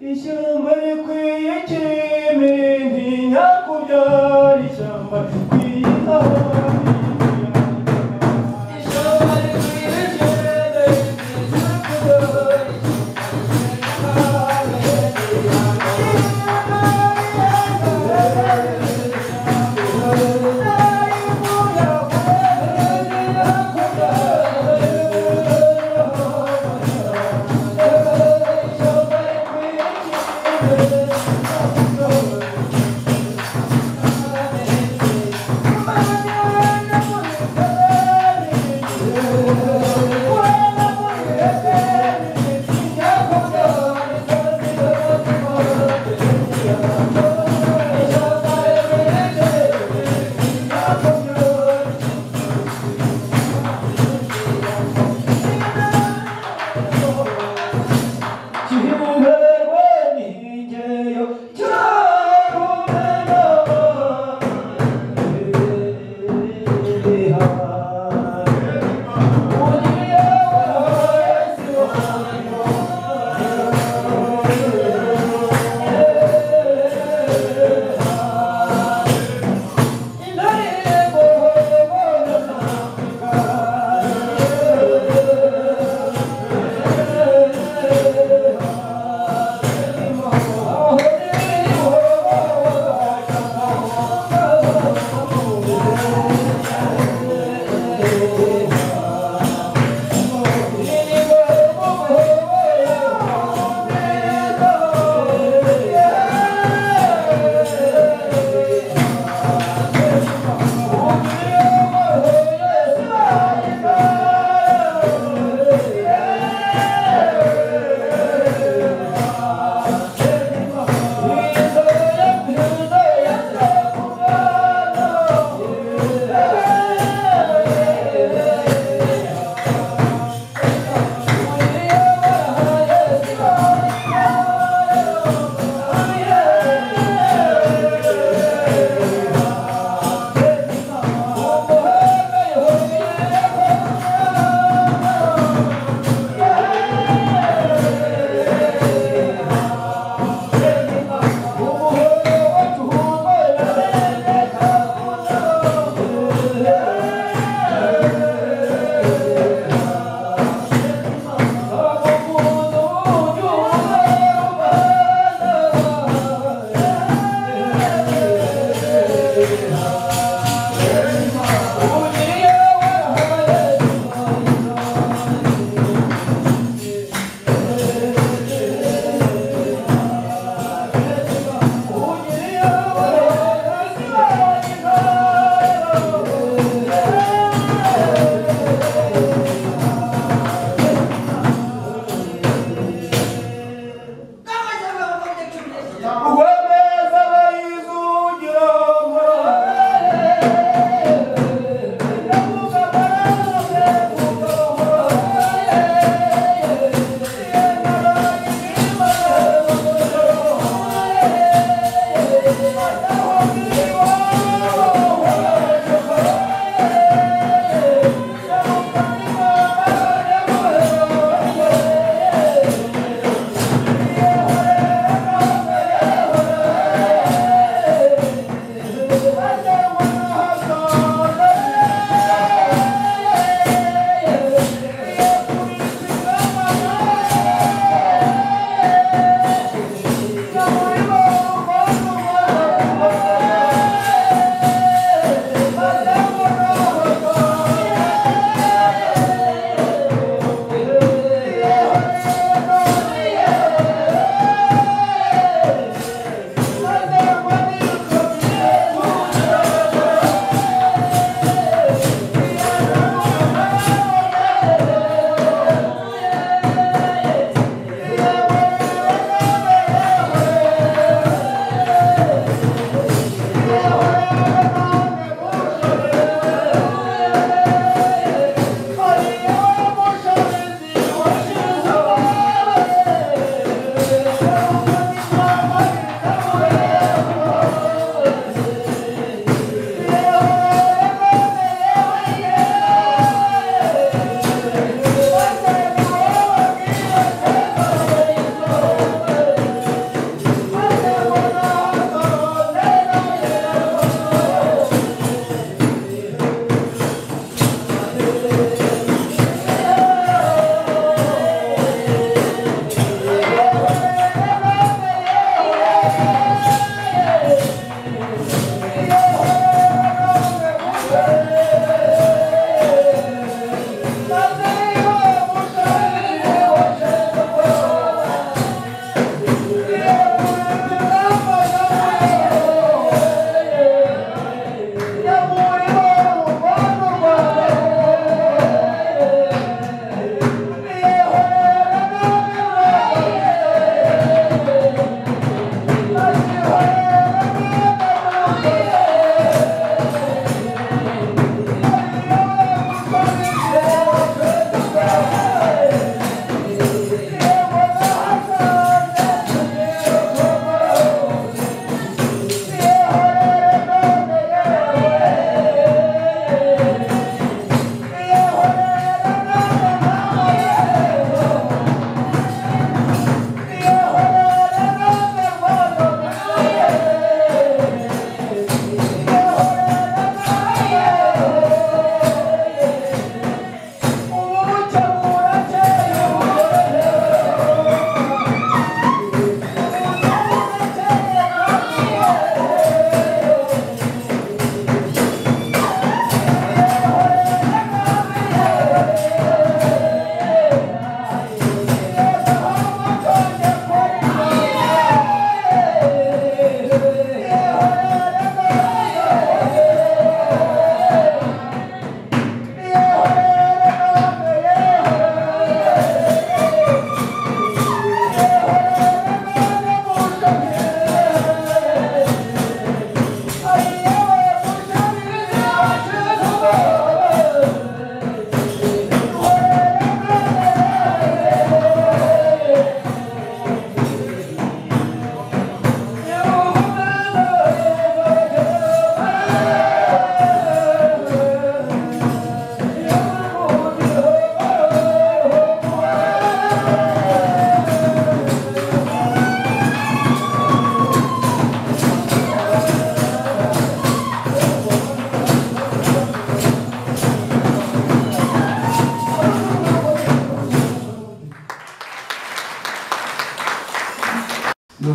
Ishyamba rikwiye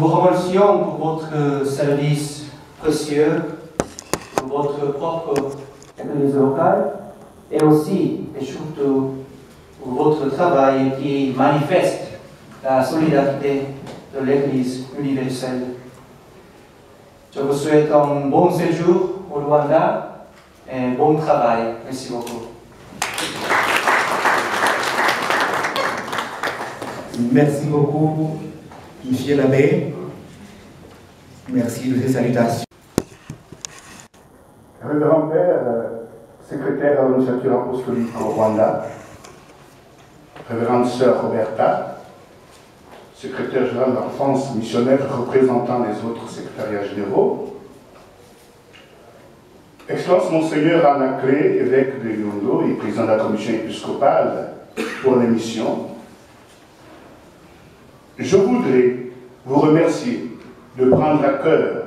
vous remercions pour votre service précieux, pour votre propre église locale, et aussi et surtout pour votre travail qui manifeste la solidarité de l'Église universelle. Je vous souhaite un bon séjour au Rwanda et bon travail. Merci beaucoup. Merci beaucoup, Monsieur l'abbé. Merci de ces salutations. Révérend Père, secrétaire à l'Annonciature apostolique au Rwanda, Révérende Sœur Roberta, secrétaire général d'enfance missionnaire représentant les autres secrétariats généraux, Excellence Monseigneur Anaclé, évêque de Yondo et président de la commission épiscopale pour les missions, je voudrais vous remercier de prendre à cœur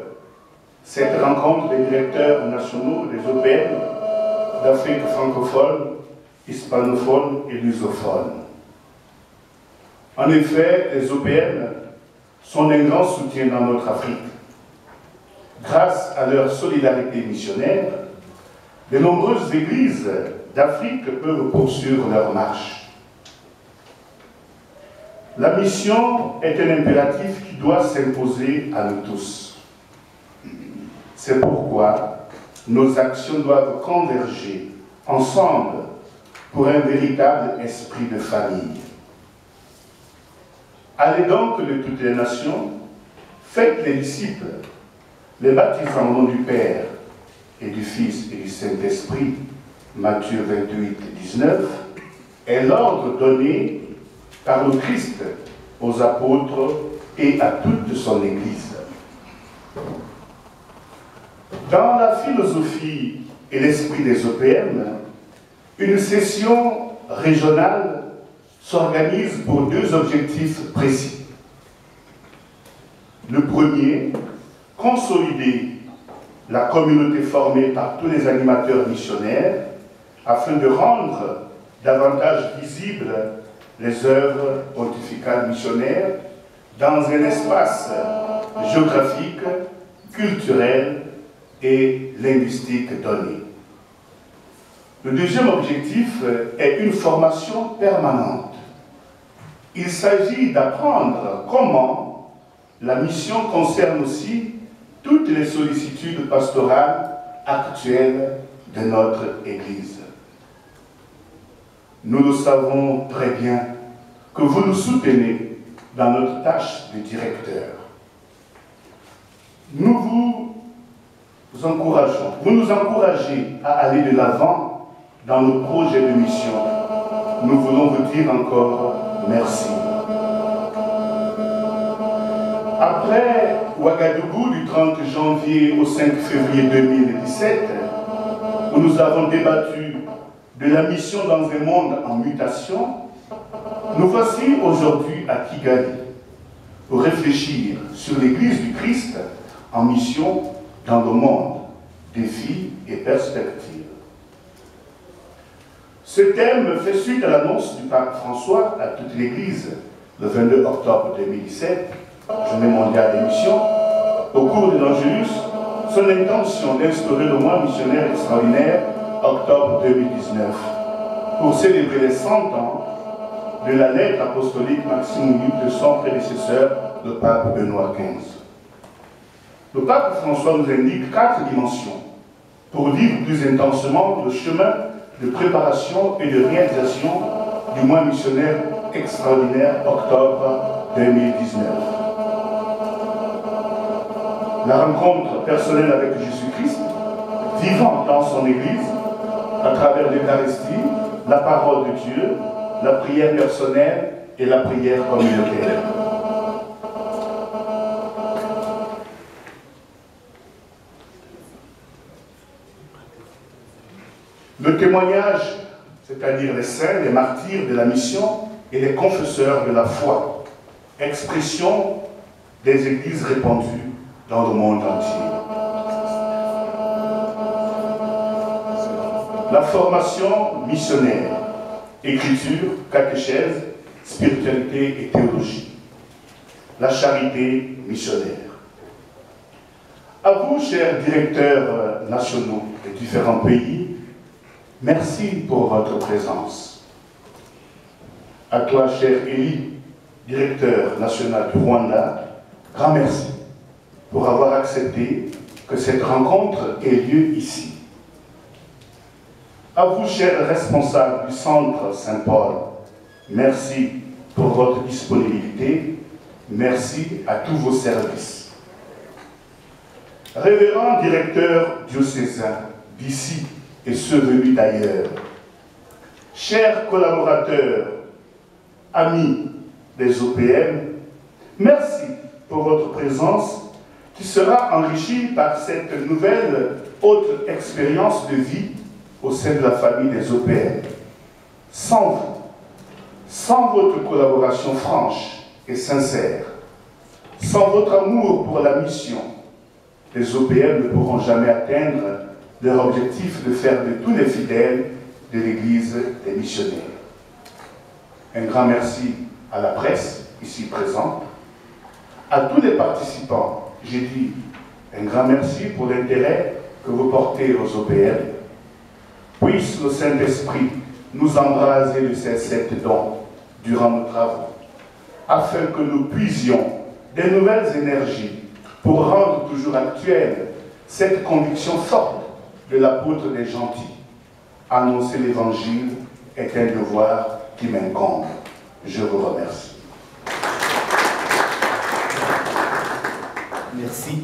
cette rencontre des directeurs nationaux des OPM d'Afrique francophone, hispanophone et lusophone. En effet, les OPM sont d'un grand soutien dans notre Afrique. Grâce à leur solidarité missionnaire, de nombreuses églises d'Afrique peuvent poursuivre leur marche. La mission est un impératif qui doit s'imposer à nous tous. C'est pourquoi nos actions doivent converger ensemble pour un véritable esprit de famille. Allez donc de toutes les nations, faites les disciples, les baptisant au nom du Père et du Fils et du Saint-Esprit, Matthieu 28, 19, est l'ordre donné par le Christ aux apôtres et à toute son Église. Dans la philosophie et l'esprit des OPM, une session régionale s'organise pour deux objectifs précis. Le premier, consolider la communauté formée par tous les animateurs missionnaires afin de rendre davantage visibles les œuvres pontificales missionnaires dans un espace géographique, culturel et linguistique donné. Le deuxième objectif est une formation permanente. Il s'agit d'apprendre comment la mission concerne aussi toutes les sollicitudes pastorales actuelles de notre Église. Nous le savons très bien que vous nous soutenez dans notre tâche de directeur. Nous vous encourageons, vous nous encouragez à aller de l'avant dans nos projets de mission. Nous voulons vous dire encore merci. Après Ouagadougou du 30 janvier au 5 février 2017, où nous avons débattu de la mission dans un monde en mutation, nous voici aujourd'hui à Kigali pour réfléchir sur l'Église du Christ en mission dans le monde, défis et perspectives. Ce thème fait suite à l'annonce du pape François à toute l'Église le 22 octobre 2017, Journée mondiale des missions, au cours de l'Angélus, son intention d'instaurer le mois missionnaire extraordinaire octobre 2019 pour célébrer les 100 ans de la lettre apostolique Maxime de son prédécesseur, le pape Benoît XV. Le pape François nous indique 4 dimensions pour vivre plus intensément le chemin de préparation et de réalisation du mois missionnaire extraordinaire octobre 2019. La rencontre personnelle avec Jésus-Christ, vivant dans son Église, à travers l'Eucharistie, la parole de Dieu, la prière personnelle et la prière communautaire. Le témoignage, c'est-à-dire les saints, les martyrs de la mission et les confesseurs de la foi, expression des églises répandues dans le monde entier. La formation missionnaire, écriture, catéchèse, spiritualité et théologie. la charité missionnaire. À vous, chers directeurs nationaux des différents pays, merci pour votre présence. À toi, cher Élie, directeur national du Rwanda, grand merci pour avoir accepté que cette rencontre ait lieu ici. À vous, chers responsables du Centre Saint-Paul, merci pour votre disponibilité. Merci à tous vos services. Révérend directeur diocésain d'ici et ceux venus d'ailleurs, chers collaborateurs, amis des OPM, merci pour votre présence qui sera enrichie par cette nouvelle autre expérience de vie au sein de la famille des OPM. Sans vous, sans votre collaboration franche et sincère, sans votre amour pour la mission, les OPM ne pourront jamais atteindre leur objectif de faire de tous les fidèles de l'Église des missionnaires. Un grand merci à la presse, ici présente, à tous les participants. J'ai dit un grand merci pour l'intérêt que vous portez aux OPM. Puisse le Saint-Esprit nous embraser de ces 7 dons durant nos travaux, afin que nous puisions des nouvelles énergies pour rendre toujours actuelle cette conviction forte de l'apôtre des gentils. Annoncer l'Évangile est un devoir qui m'incombe. Je vous remercie. Merci.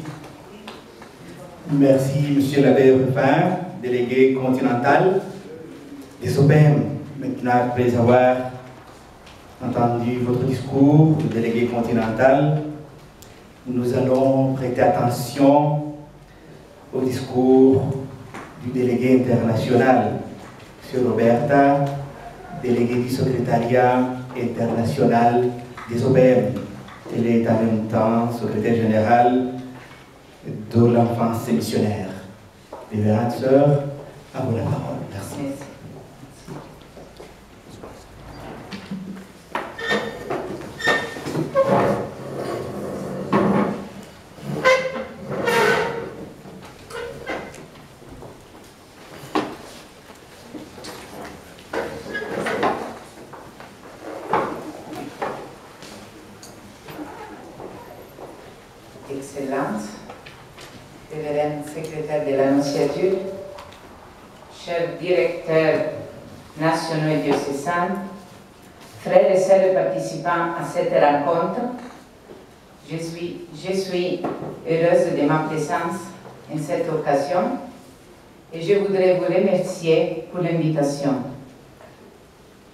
Merci, Monsieur l'abbé Rufin, délégué continental des OPM. Maintenant, après avoir entendu votre discours, le délégué continental, nous allons prêter attention au discours du délégué international, M. Roberta, délégué du secrétariat international des OPM. Elle est en même temps secrétaire général de l'enfance missionnaire. Révérende sœur, à vous la parole. Merci. Excellence, révérende secrétaire de l'Annonciature, chers directeurs nationaux et diocésains, frères et sœurs participants à cette rencontre, je suis heureuse de ma présence en cette occasion et je voudrais vous remercier pour l'invitation.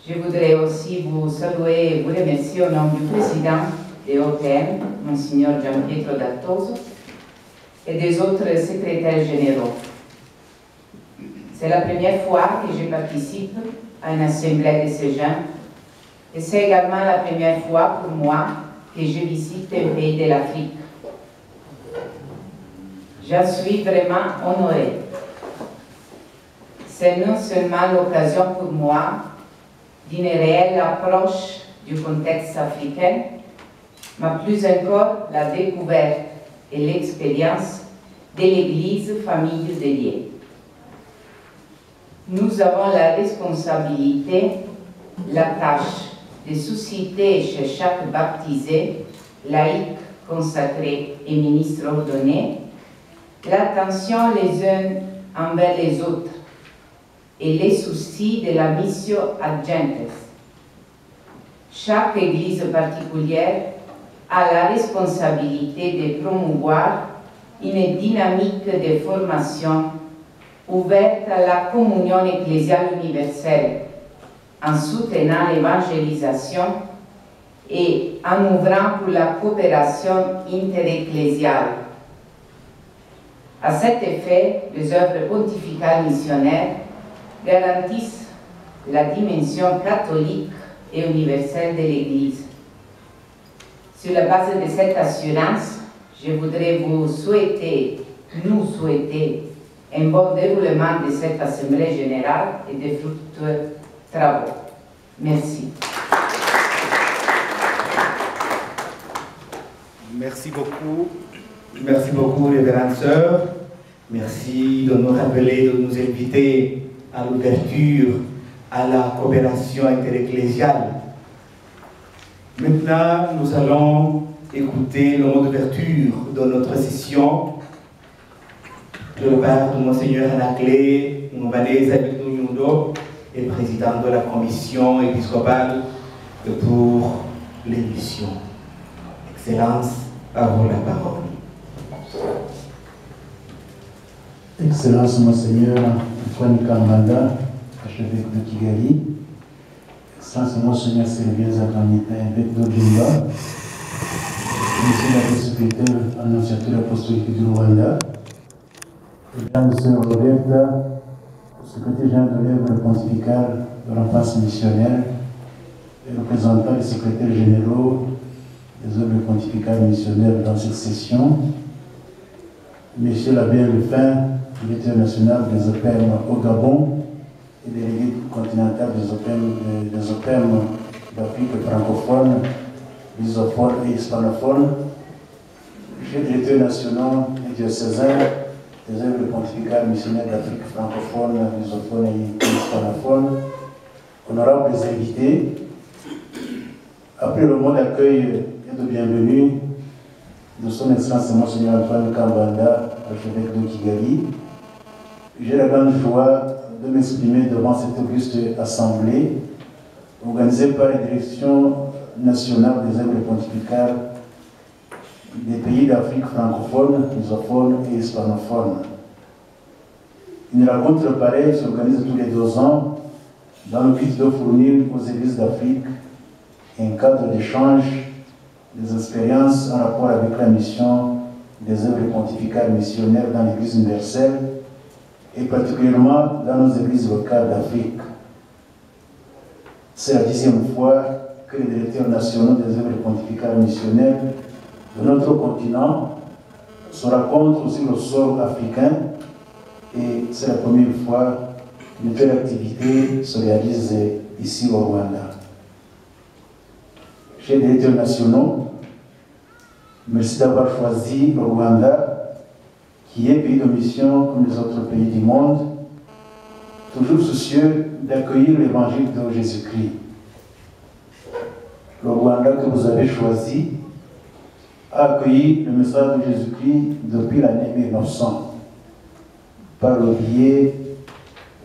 Je voudrais aussi vous saluer et vous remercier au nom du président de l'OPM, Monseigneur Gianpietro Dattoso, et des autres secrétaires généraux. C'est la première fois que je participe à une assemblée de ces gens, et c'est également la première fois pour moi que je visite un pays de l'Afrique. J'en suis vraiment honorée. C'est non seulement l'occasion pour moi d'une réelle approche du contexte africain, mais plus encore la découverte et l'expérience de l'Église famille dédiée. Nous avons la responsabilité, la tâche de susciter chez chaque baptisé, laïc, consacré et ministre ordonné, l'attention les uns envers les autres et les soucis de la mission ad gentes. Chaque Église particulière a la responsabilité de promouvoir une dynamique de formation ouverte à la communion ecclésiale universelle, en soutenant l'évangélisation et en ouvrant pour la coopération interecclésiale. À cet effet, les œuvres pontificales missionnaires garantissent la dimension catholique et universelle de l'Église. Sur la base de cette assurance, je voudrais nous souhaiter un bon déroulement de cette Assemblée générale et de fructueux travaux. Merci. Merci beaucoup, révérende sœur. Merci de nous rappeler, de nous inviter à l'ouverture, à la coopération interecclésiale. Maintenant, nous allons écouter le mot d'ouverture de notre session de la part de Monseigneur Anaclé Moubanez Abidou et président de la commission épiscopale pour l'émission. Excellence, à vous la parole. Excellence, Monseigneur Antoine Kambanda, archevêque de Kigali. Excellence, Monseigneur Sylvain Zakamita, évêque d'Odjimba. Monsieur le secrétaire annonciateur apostolique du Rwanda. Jean-Sœur Roberta, secrétaire général de l'œuvre pontificale de l'enfance missionnaire et représentant les secrétaires généraux des œuvres pontificales missionnaires dans cette session. Monsieur l'abbé Lefin, directeur national des OPEM au Gabon et délégué continental des OPEM d'Afrique francophone, lusophone et hispanophone, chef directeur national et diocésain des œuvres pontificales missionnaires d'Afrique francophone, lusophone et hispanophone, honorables invités, après le mot d'accueil et de bienvenue de son Excellence Monseigneur Antoine Kambanda, archevêque de Kigali, j'ai la grande joie de m'exprimer devant cette auguste assemblée organisée par la Direction nationale des œuvres pontificales des pays d'Afrique francophone, lusophone et hispanophone. Une rencontre pareille s'organise tous les 2 ans dans le but de fournir aux églises d'Afrique un cadre d'échange des expériences en rapport avec la mission des œuvres pontificales missionnaires dans l'Église universelle et particulièrement dans nos églises locales d'Afrique. C'est la 10e fois que les directeurs nationaux des œuvres pontificales missionnaires de notre continent se rencontrent sur le sol africain et c'est la première fois qu'une telle activité se réalise ici au Rwanda. Chers directeurs nationaux, merci d'avoir choisi le Rwanda, qui est pays de mission comme les autres pays du monde, toujours soucieux d'accueillir l'évangile de Jésus-Christ. Le Rwanda que vous avez choisi a accueilli le message de Jésus-Christ depuis l'année 1900, par le biais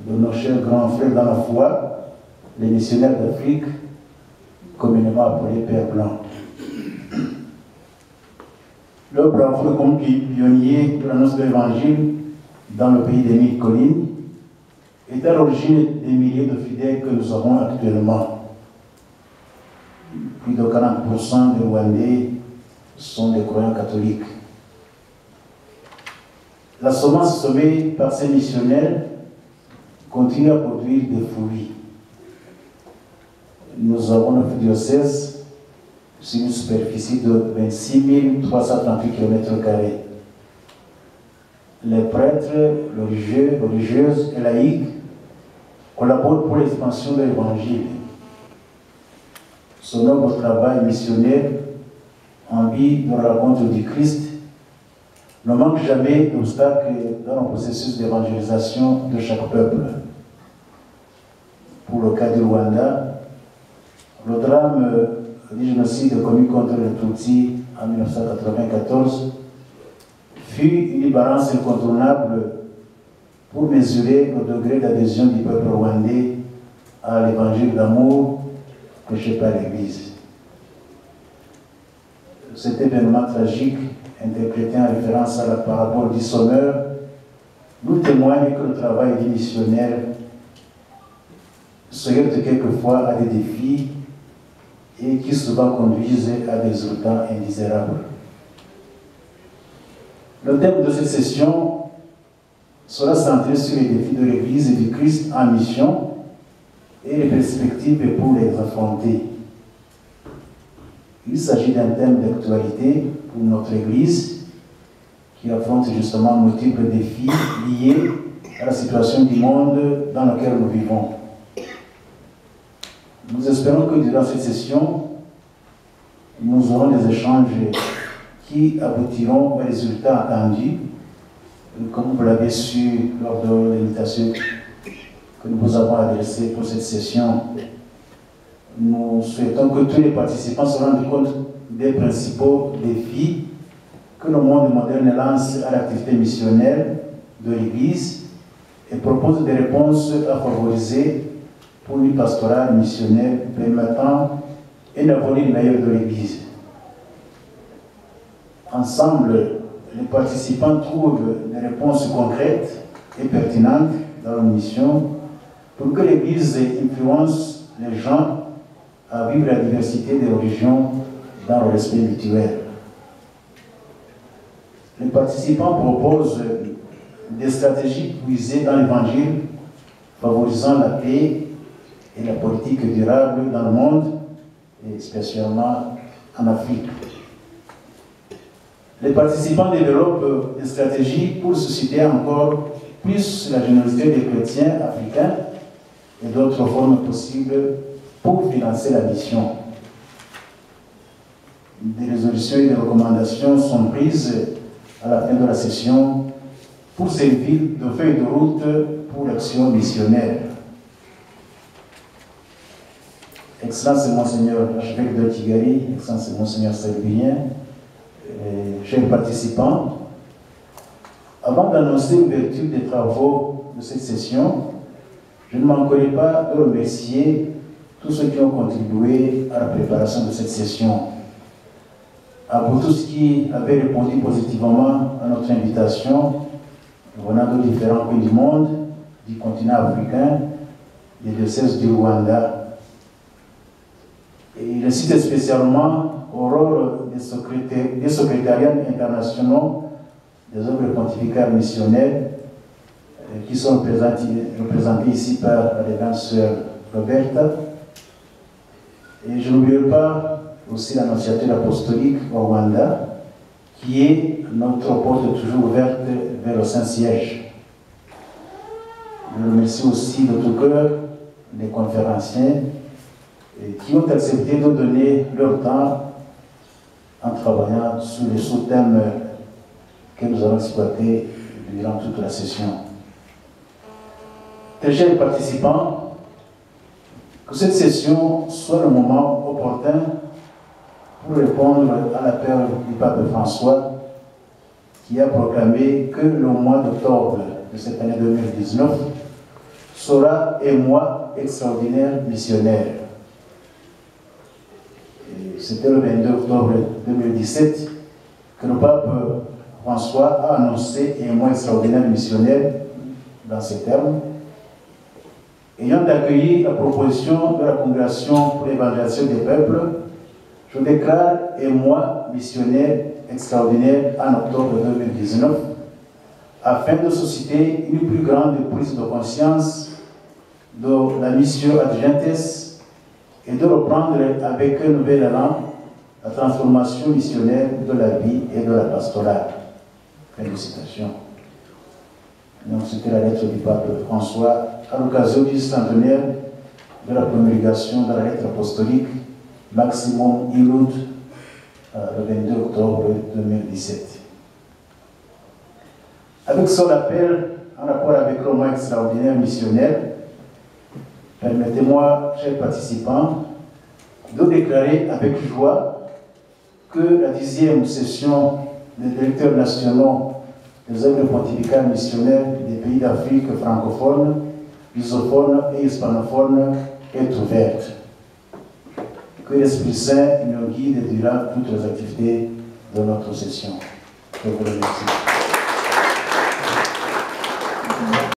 de nos chers grands frères dans la foi, les missionnaires d'Afrique, communément appelés Pères Blancs. Leur bravoure comme pionnier de l'annonce de l'Évangile dans le pays des 1000 collines est à l'origine des milliers de fidèles que nous avons actuellement. Plus de 40% des Rwandais sont des croyants catholiques. La semence semée par ces missionnaires continue à produire des fruits. Nous avons 9 diocèses sur une superficie de 26 338 km². Les prêtres, religieux, religieuses et laïcs collaborent pour l'expansion de l'Évangile. Ce noble travail missionnaire en vue de la rencontre du Christ ne manque jamais d'obstacles dans le processus d'évangélisation de chaque peuple. Pour le cas du Rwanda, le drame du génocide commis contre les Tutsis en 1994 fut une balance incontournable pour mesurer le degré d'adhésion du peuple rwandais à l'évangile d'amour prêché par l'Église. Cet événement tragique, interprété en référence à la parabole du sommeur, nous témoigne que le travail des missionnaires se heurte quelquefois à des défis et qui souvent conduisent à des résultats indésirables. Le thème de cette session sera centré sur les défis de l'Église et du Christ en mission et les perspectives pour les affronter. Il s'agit d'un thème d'actualité pour notre Église qui affronte justement multiples défis liés à la situation du monde dans lequel nous vivons. Nous espérons que durant cette session, nous aurons des échanges qui aboutiront aux résultats attendus. Comme vous l'avez su lors de l'invitation que nous vous avons adressée pour cette session, nous souhaitons que tous les participants se rendent compte des principaux défis que le monde moderne lance à l'activité missionnaire de l'Église et propose des réponses à favoriser pour une pastorale missionnaire permettant un avenir meilleur de l'Église. Ensemble, les participants trouvent des réponses concrètes et pertinentes dans leur mission pour que l'Église influence les gens à vivre la diversité des religions dans le respect mutuel. Les participants proposent des stratégies puisées dans l'Évangile, favorisant la paix et la politique durable dans le monde, et spécialement en Afrique. Les participants développent des stratégies pour susciter encore plus la générosité des chrétiens africains et d'autres formes possibles pour financer la mission. Des résolutions et des recommandations sont prises à la fin de la session pour servir de feuille de route pour l'action missionnaire. Excellence Monseigneur l'archevêque de Kigali, Excellence Monseigneur Salvien, chers participants, avant d'annoncer l'ouverture des travaux de cette session, je ne manquerai pas de remercier tous ceux qui ont contribué à la préparation de cette session. À vous tous qui avez répondu positivement à notre invitation, venant de différents pays du monde, du continent africain, des diocèses du Rwanda. Et je cite spécialement au rôle des secrétariats internationaux des œuvres pontificales missionnaires qui sont représentés ici par la révérende sœur Roberta. Et je n'oublierai pas aussi l'annonciateur apostolique au Rwanda, qui est notre porte toujours ouverte vers le Saint-Siège. Je remercie aussi de tout cœur les conférenciers qui ont accepté de donner leur temps en travaillant sur les sous-thèmes que nous allons exploiter durant toute la session. Très chers participants, que cette session soit le moment opportun pour répondre à l'appel du pape François qui a proclamé que le mois d'octobre de cette année 2019 sera un mois extraordinaire missionnaire. C'était le 22 octobre 2017 que le pape François a annoncé un mois extraordinaire missionnaire dans ces termes. Ayant accueilli la proposition de la Congrégation pour l'évangélisation des peuples, je déclare un mois missionnaire extraordinaire en octobre 2019 afin de susciter une plus grande prise de conscience de la mission ad gentes et de reprendre avec un nouvel élan la transformation missionnaire de la vie et de la pastorale. Fin de citation. Donc c'était la lettre du pape François à l'occasion du centenaire de la promulgation de la lettre apostolique Maximum Ilud le 22 octobre 2017. Avec son appel en rapport avec le mois extraordinaire missionnaire, permettez-moi, chers participants, de déclarer avec joie que la 10e session des directeurs nationaux des œuvres pontificales missionnaires des pays d'Afrique francophone, lusophone et hispanophone est ouverte. Que l'Esprit Saint nous guide durant toutes les activités de notre session. Je vous remercie.